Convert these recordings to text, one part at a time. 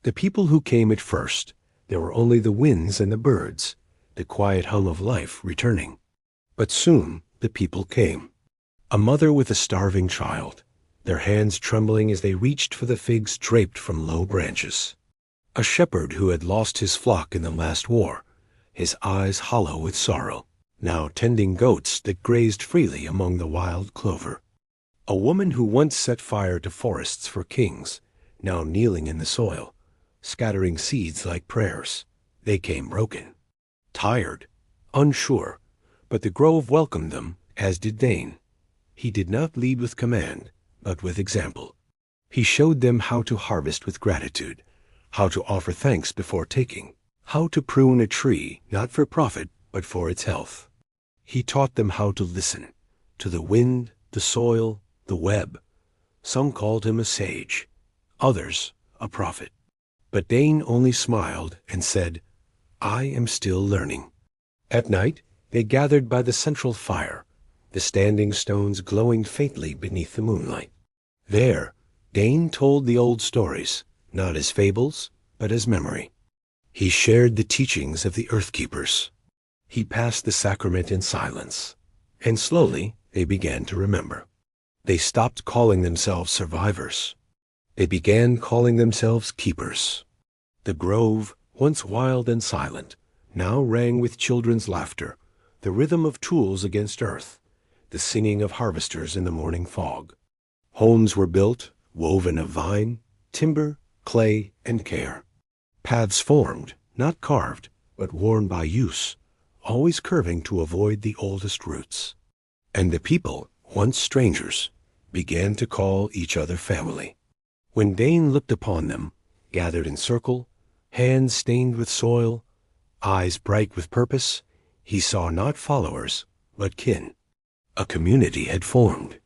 The people who came at first, there were only the winds and the birds, the quiet hum of life returning. But soon the people came. A mother with a starving child, their hands trembling as they reached for the figs draped from low branches. A shepherd who had lost his flock in the last war, his eyes hollow with sorrow, now tending goats that grazed freely among the wild clover. A woman who once set fire to forests for kings, now kneeling in the soil, scattering seeds like prayers. They came broken, tired, unsure, but the grove welcomed them, as did Dain. He did not lead with command, but with example. He showed them how to harvest with gratitude, how to offer thanks before taking, how to prune a tree not for profit but for its health. He taught them how to listen, to the wind, the soil, the web. Some called him a sage, others a prophet. But Dain only smiled and said, "I am still learning." At night they gathered by the central fire, the standing stones glowing faintly beneath the moonlight. There Dain told the old stories, not as fables, but as memory. He shared the teachings of the Earthkeepers. He passed the sacrament in silence, and slowly they began to remember. They stopped calling themselves survivors. They began calling themselves keepers. The grove, once wild and silent, now rang with children's laughter, the rhythm of tools against earth, the singing of harvesters in the morning fog. Homes were built, woven of vine, timber, clay, and care. Paths formed, not carved, but worn by use, always curving to avoid the oldest roots. And the people, once strangers, began to call each other family. When Dain looked upon them, gathered in circle, hands stained with soil, eyes bright with purpose, he saw not followers, but kin. A community had formed,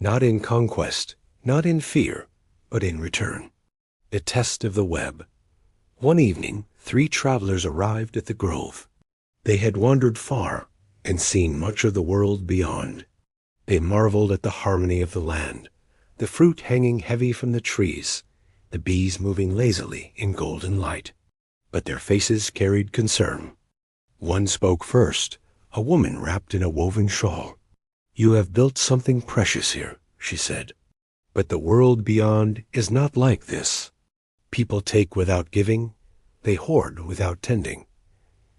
not in conquest, not in fear, but in return. The test of the web. One evening, 3 travelers arrived at the grove. They had wandered far and seen much of the world beyond. They marveled at the harmony of the land, the fruit hanging heavy from the trees, the bees moving lazily in golden light. But their faces carried concern. One spoke first, a woman wrapped in a woven shawl. "You have built something precious here," she said. "But the world beyond is not like this. People take without giving, they hoard without tending.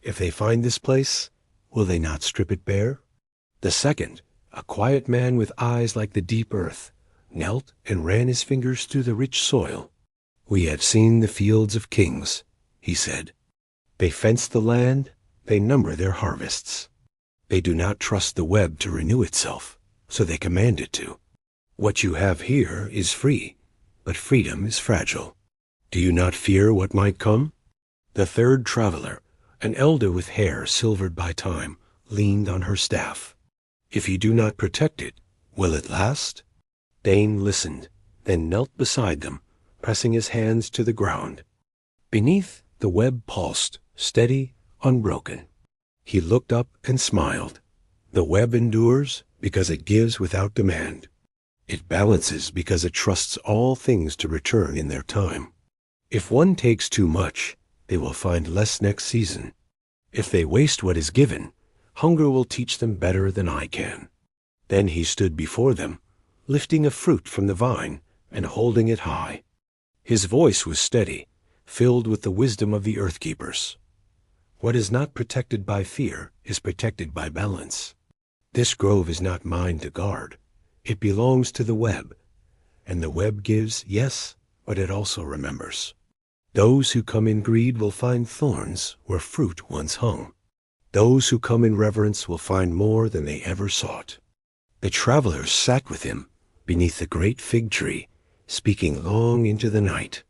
If they find this place, will they not strip it bare?" The second, a quiet man with eyes like the deep earth, knelt and ran his fingers through the rich soil. "We have seen the fields of kings," he said. "They fence the land, they number their harvests. They do not trust the web to renew itself, so they command it to. What you have here is free, but freedom is fragile. Do you not fear what might come?" The third traveler, an elder with hair silvered by time, leaned on her staff. "If you do not protect it, will it last?" Dain listened, then knelt beside them, pressing his hands to the ground. Beneath, the web pulsed, steady, unbroken. He looked up and smiled. The web endures because it gives without demand. It balances because it trusts all things to return in their time. If one takes too much, they will find less next season. If they waste what is given, hunger will teach them better than I can. Then he stood before them, lifting a fruit from the vine and holding it high. His voice was steady, filled with the wisdom of the Earthkeepers. What is not protected by fear is protected by balance. This grove is not mine to guard. It belongs to the web. And the web gives, yes, but it also remembers. Those who come in greed will find thorns where fruit once hung. Those who come in reverence will find more than they ever sought. The travelers sat with him beneath the great fig tree, speaking long into the night.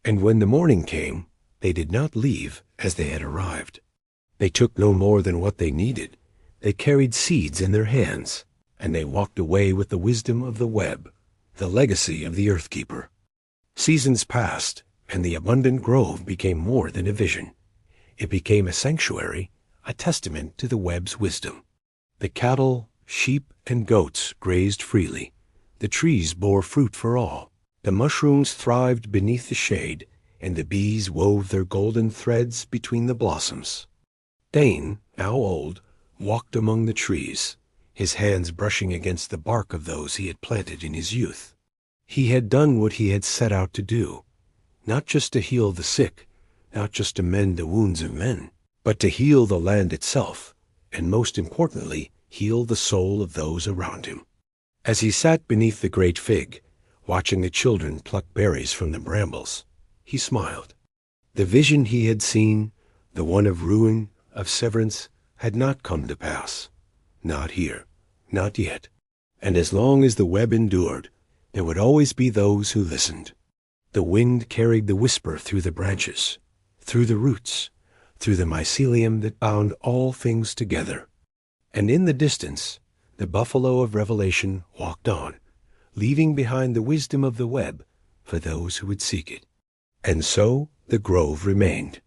And when the morning came, they did not leave as they had arrived. They took no more than what they needed. They carried seeds in their hands, and they walked away with the wisdom of the web, the legacy of the Earthkeeper. Seasons passed, and the abundant grove became more than a vision. It became a sanctuary, a testament to the web's wisdom. The cattle, sheep, and goats grazed freely. The trees bore fruit for all. The mushrooms thrived beneath the shade, and the bees wove their golden threads between the blossoms. Dain, now old, walked among the trees, his hands brushing against the bark of those he had planted in his youth. He had done what he had set out to do, not just to heal the sick, not just to mend the wounds of men, but to heal the land itself, and most importantly, heal the soul of those around him. As he sat beneath the great fig, watching the children pluck berries from the brambles, he smiled. The vision he had seen, the one of ruin, of severance, had not come to pass. Not here, not yet. And as long as the web endured, there would always be those who listened. The wind carried the whisper through the branches, through the roots, through the mycelium that bound all things together. And in the distance, the buffalo of Revelation walked on, leaving behind the wisdom of the web for those who would seek it. And so the grove remained.